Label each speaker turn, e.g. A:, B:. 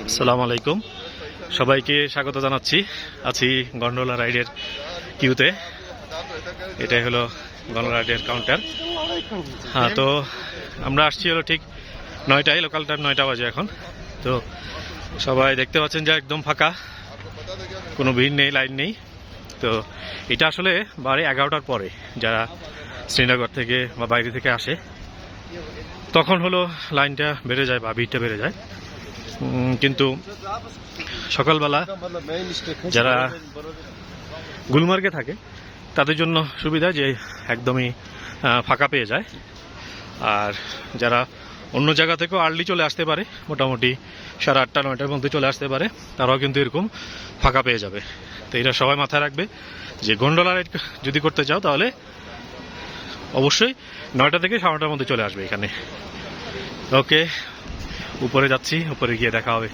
A: আসসালামু আলাইকুম, সবাইকে স্বাগত জানাচ্ছি। আছি গন্ডোলা রাইডের কিউতে। এটাই হলো গন্ডোলা রাইডের কাউন্টার। হ্যাঁ, তো আমরা আসছি হলো ঠিক 9টায়, লোকাল টাইম 9টা বাজে এখন। তো সবাই দেখতে পাচ্ছেন যে একদম ফাঁকা, কোনো ভিড় নেই, লাইন নেই। তো এটা আসলে বাড়ি 11টার পরে যারা শ্রীনগর থেকে বা বাইরে থেকে আসে তখন হলো লাইনটা বেড়ে যায় বা ভিড়টা বেড়ে যায়। কিন্তু সকালবেলা যারা গুলমার্গে থাকে তাদের জন্য সুবিধা যে একদমই ফাঁকা পেয়ে যায়। আর যারা অন্য জায়গা থেকেও আর্লি চলে আসতে পারে, মোটামুটি 8:30 9টার মধ্যে চলে আসতে পারে, তারাও কিন্তু এরকম ফাঁকা পেয়ে যাবে। তো এটা সবাই মাথায় রাখবে যে গন্ডোলা রাইড যদি করতে চাও তাহলে অবশ্যই 9টা থেকে 9:30টার মধ্যে চলে আসবে এখানে। ওকে, উপরে যাচ্ছি, উপরে গিয়ে দেখা হবে।